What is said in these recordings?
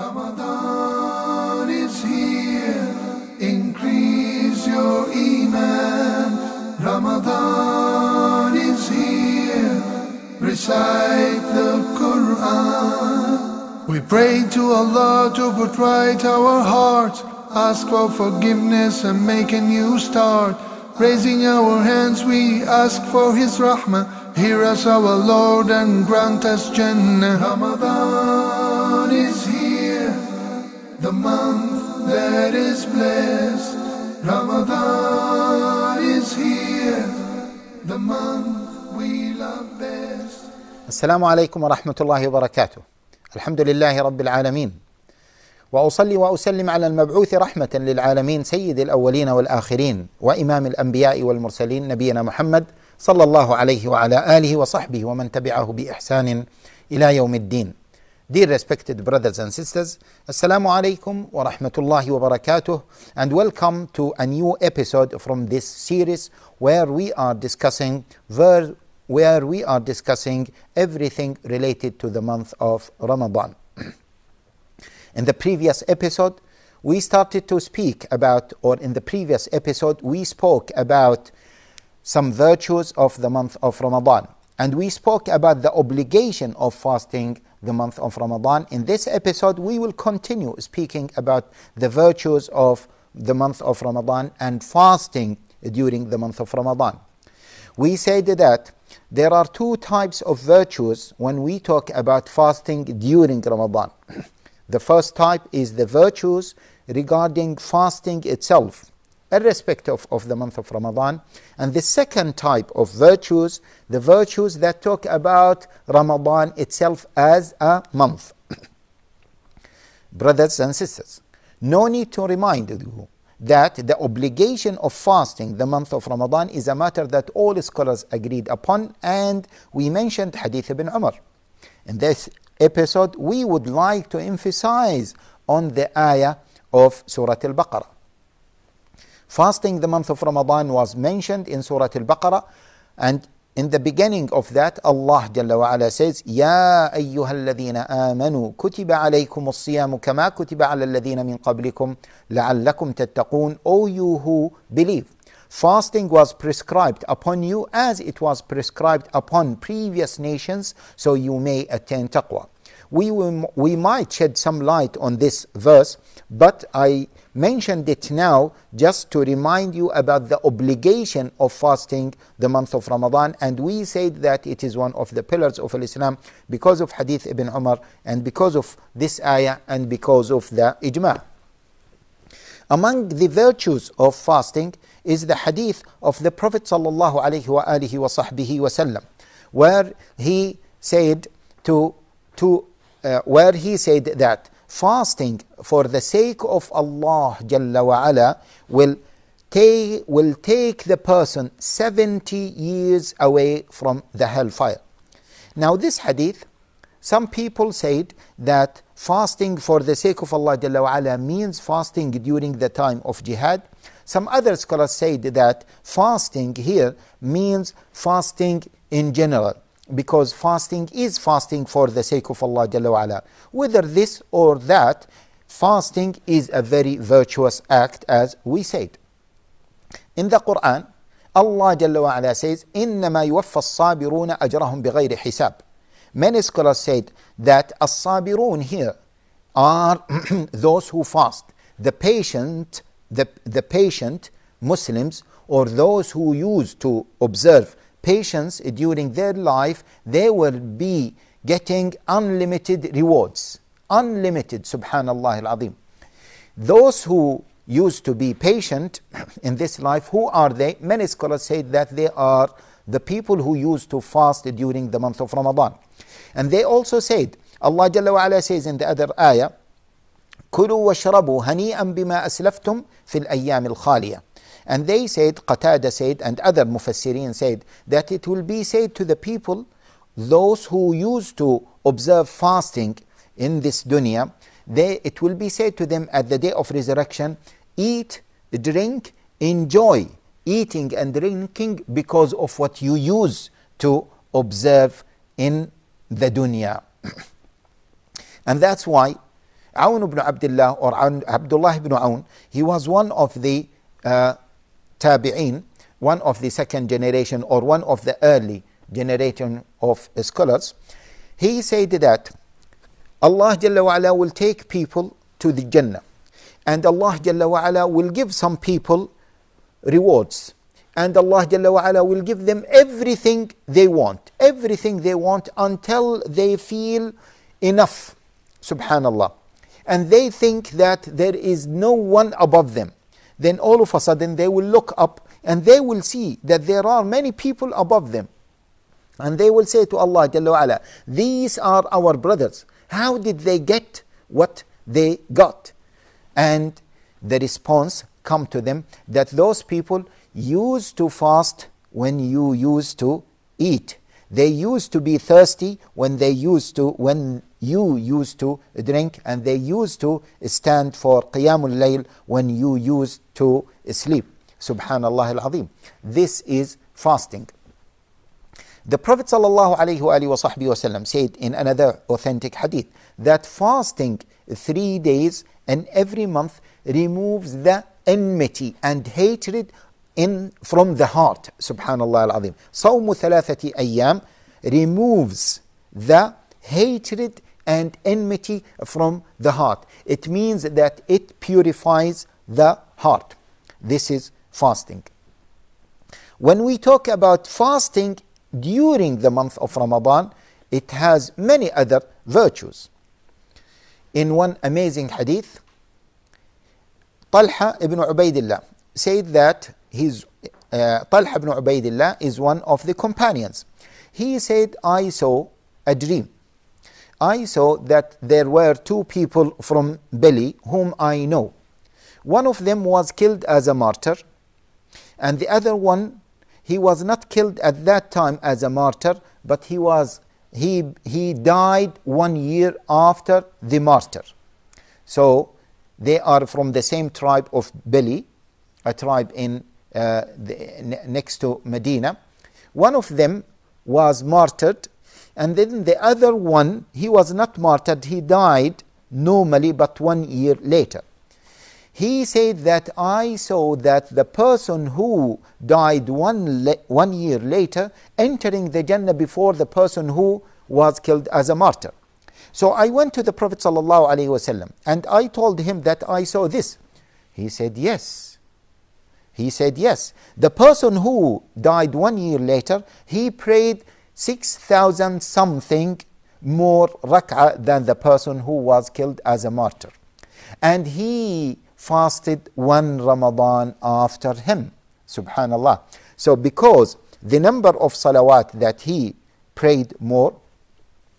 Ramadan is here, increase your iman. Ramadan is here, recite the Quran. We pray to Allah to put right our hearts, ask for forgiveness and make a new start. Raising our hands we ask for His rahmah. Hear us our Lord and grant us Jannah. Ramadan is here, the month that is blessed. Ramadan is here, the month we love best. السلام عليكم ورحمة الله وبركاته. الحمد لله رب العالمين، وأصلي وأسلم على المبعوث رحمة للعالمين سيد الأولين والآخرين وإمام الأنبياء والمرسلين نبينا محمد صلى الله عليه وعلى آله وصحبه ومن تبعه بإحسان إلى يوم الدين. Dear respected brothers and sisters, Assalamu alaikum wa rahmatullahi wa barakatuh, and welcome to a new episode from this series where we are discussing everything related to the month of Ramadan. In the previous episode, we spoke about some virtues of the month of Ramadan, and we spoke about the obligation of fasting the month of Ramadan. In this episode, we will continue speaking about the virtues of the month of Ramadan and fasting during the month of Ramadan. We said that there are two types of virtues when we talk about fasting during Ramadan. The first type is the virtues regarding fasting itself, irrespective of the month of Ramadan. And the second type of virtues, the virtues that talk about Ramadan itself as a month. Brothers and sisters, no need to remind you that the obligation of fasting the month of Ramadan is a matter that all scholars agreed upon, and we mentioned Hadith ibn Umar. In this episode, we would like to emphasize on the ayah of Surah Al-Baqarah. Fasting the month of Ramadan was mentioned in Surah Al-Baqarah, and in the beginning of that, Allah Jalla wa Ala says, Ya ayyuhalladhina amanu kutiba alaykum as-siyamu kama kutiba ala alladhina min qablikum la'allakum tattaqun. O you who believe, fasting was prescribed upon you as it was prescribed upon previous nations, so you may attain taqwa. We might shed some light on this verse, but I mentioned it now just to remind you about the obligation of fasting the month of Ramadan, and we said that it is one of the pillars of Islam because of Hadith ibn Umar and because of this ayah and because of the ijma'. Among the virtues of fasting is the hadith of the Prophet sallallahu alaihi wa alihi wa sahbihi wa sallam, where he said that fasting for the sake of Allah Jalla wa Ala will take the person 70 years away from the hellfire. Now this hadith, some people said that fasting for the sake of Allah Jalla wa Ala means fasting during the time of jihad. Some other scholars said that fasting here means fasting in general, because fasting is fasting for the sake of Allah Jalla wa Ala. Whether this or that, fasting is a very virtuous act, as we said. In the Quran, Allah Jalla wa Ala says, إِنَّمَا يُوَفَّى الصَّابِرُونَ أَجْرَهُمْ بِغَيْرِ حِسَابٍ. Many scholars said that as-sabirun here are those who fast. The patient Muslims, or those who used to observe patience during their life, they will be getting unlimited rewards. Unlimited, subhanallah al-azim. Those who used to be patient in this life, who are they? Many scholars say that they are the people who used to fast during the month of Ramadan. And they also said, Allah Jalla wa Ala says in the other ayah, كُلُوا وَاشْرَبُوا هَنِيئًا بِمَا أَسْلَفْتُمْ فِي الْأَيَّامِ الْخَالِيَةِ. And they said, Qatada said, and other Mufassirin said, that it will be said to the people, those who used to observe fasting in this dunya, it will be said to them at the day of resurrection, eat, drink, enjoy eating and drinking because of what you use to observe in the dunya. And that's why Awn ibn Abdullah or Abdullah ibn Awn, he was one of the tabi'in, one of the second generation or one of the early generation of scholars. He said that Allah Jalla wa Ala will take people to the Jannah, and Allah Jalla wa Ala will give some people rewards, and Allah Jalla wa Ala will give them everything they want until they feel enough, subhanallah, and they think that there is no one above them. Then all of a sudden they will look up and they will see that there are many people above them, and they will say to Allah Jalla wa Ala, these are our brothers, how did they get what they got? And the response come to them that those people used to fast when you used to eat. They used to be thirsty when you used to drink, and they used to stand for Qiyamul Layl when you used to sleep. Subhanallah al-Azim. This is fasting. The Prophet ﷺ said in another authentic hadith that fasting 3 days and every month removes the enmity and hatred from the heart. Subhanallah al-Azim. Sawmu thalathati ayyam removes the hatred and enmity from the heart. It means that it purifies the heart. This is fasting. When we talk about fasting during the month of Ramadan, it has many other virtues. In one amazing hadith, Talha ibn Ubaidillah said that Talha ibn Ubaidillah is one of the companions. He said, I saw a dream. I saw that there were two people from Bali whom I know. One of them was killed as a martyr, and the other one, he was not killed at that time as a martyr, but he died 1 year after the martyr. So they are from the same tribe of Bali, a tribe in next to Medina. One of them was martyred, and then the other one, he was not martyred, he died normally, but 1 year later. He said that I saw that the person who died one year later entering the Jannah before the person who was killed as a martyr. So I went to the Prophet ﷺ and I told him that I saw this. He said yes. He said yes. The person who died 1 year later, he prayed 6,000 something more rak'ah than the person who was killed as a martyr. And he fasted 1 Ramadan after him. Subhanallah. So because the number of salawat that he prayed more,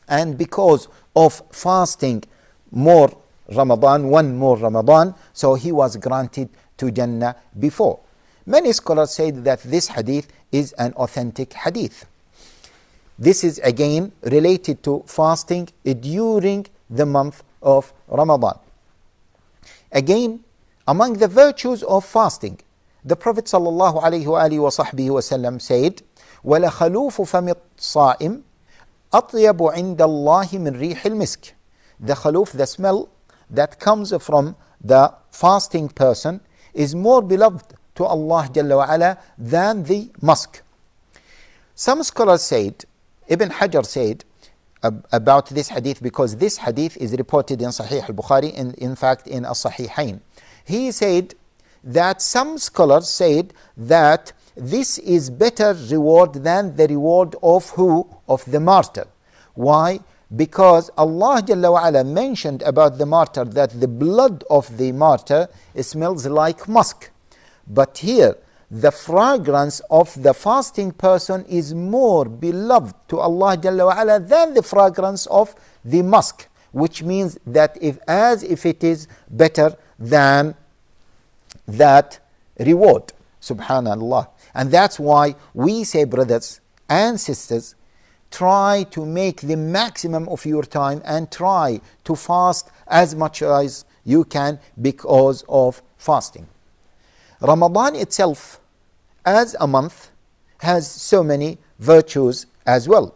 and because of fasting more Ramadan, 1 more Ramadan, so he was granted to Jannah before. Many scholars said that this hadith is an authentic hadith. This is again related to fasting during the month of Ramadan. Again, among the virtues of fasting, the Prophet ﷺ said, وَلَخَلُوفُ فَمِ الصَّائِمِ أَطْيَبُ عِنْدَ اللَّهِ مِنْ رِيحِ الْمِسْكِ. The khaluf, the smell that comes from the fasting person, is more beloved to Allah Jalla wa Ala than the musk. Some scholars said, Ibn Hajar said about this hadith, because this hadith is reported in Sahih al-Bukhari, in fact in As-Sahihain. He said that some scholars said that this is better reward than the reward of who? Of the martyr. Why? Because Allah Jalla wa Ala mentioned about the martyr that the blood of the martyr smells like musk. But here, the fragrance of the fasting person is more beloved to Allah Jalla wa Ala than the fragrance of the musk, which means that as if it is better than that reward. Subhanallah. And that's why we say, brothers and sisters, try to make the maximum of your time and try to fast as much as you can because of fasting. Ramadan itself as a month has so many virtues as well.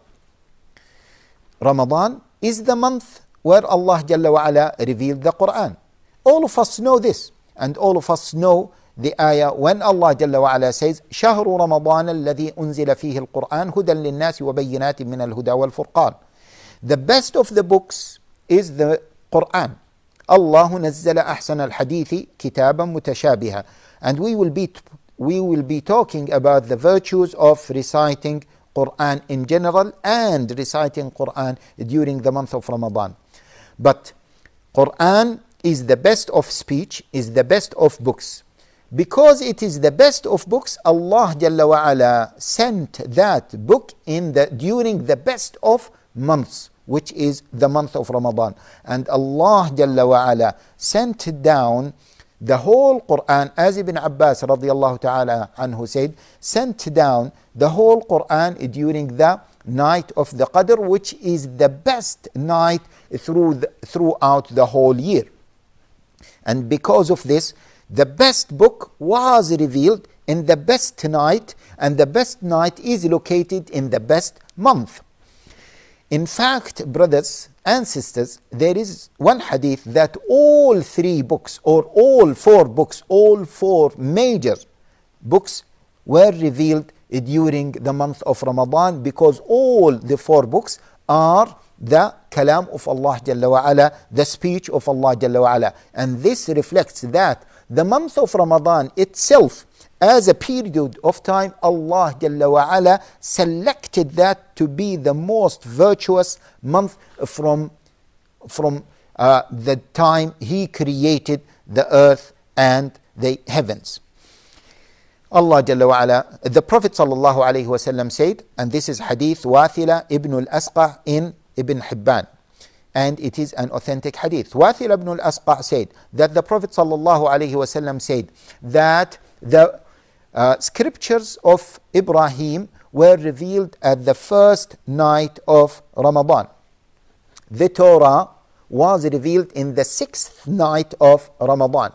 Ramadan is the month where Allah Jalla wa Ala revealed the Quran. All of us know this, and all of us know the ayah when Allah Jalla wa Ala says شهر رمضان الذي أنزل فيه القرآن هدى للناس وبينات من الهدى والفرقان. The best of the books is the Quran. الله نزل أحسن الحديث كتابا متشابها. And we will be talking about the virtues of reciting Quran in general and reciting Quran during the month of Ramadan. But Quran is the best of speech, is the best of books. Because it is the best of books, Allah Jalla wa Ala sent that book during the best of months, which is the month of Ramadan. And Allah Jalla wa Ala sent down the whole Quran, as Ibn Abbas radiallahu ta'ala anhu said, sent down the whole Quran during the night of the Qadr, which is the best night throughout the whole year. And because of this, the best book was revealed in the best night, and the best night is located in the best month. In fact, brothers and sisters, there is one hadith that all three books, or all four books, all four major books were revealed during the month of Ramadan, because all the four books are the kalam of Allah Jalla wa Ala, the speech of Allah Jalla wa Ala. And this reflects that the month of Ramadan itself, as a period of time, Allah Jalla wa Ala selected that to be the most virtuous month from the time He created the earth and the heavens. Allah Jalla wa Ala, the Prophet sallallahu alaihi wasallam said, and this is hadith Wathila ibn al-Asqa in Ibn Hibban, and it is an authentic hadith. Wathila ibn al-Asqa said that the Prophet sallallahu alaihi wasallam said that the scriptures of Ibrahim were revealed at the first night of Ramadan. The Torah was revealed in the sixth night of Ramadan.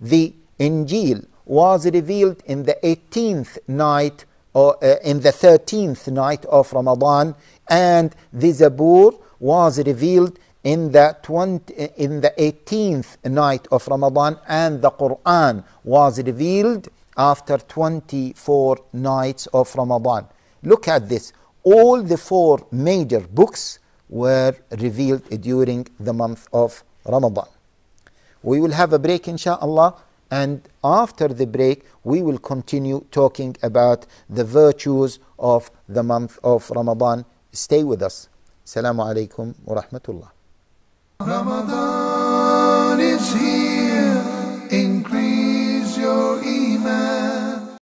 The Injil was revealed in the 18th night, or in the 13th night of Ramadan, and the Zabur was revealed in the 18th night of Ramadan, and the Quran was revealed after 24 nights of Ramadan. Look at this. All the four major books were revealed during the month of Ramadan. We will have a break, inshallah, and after the break we will continue talking about the virtues of the month of Ramadan. Stay with us. Assalamu alaikum wa rahmatullah. Ramadan.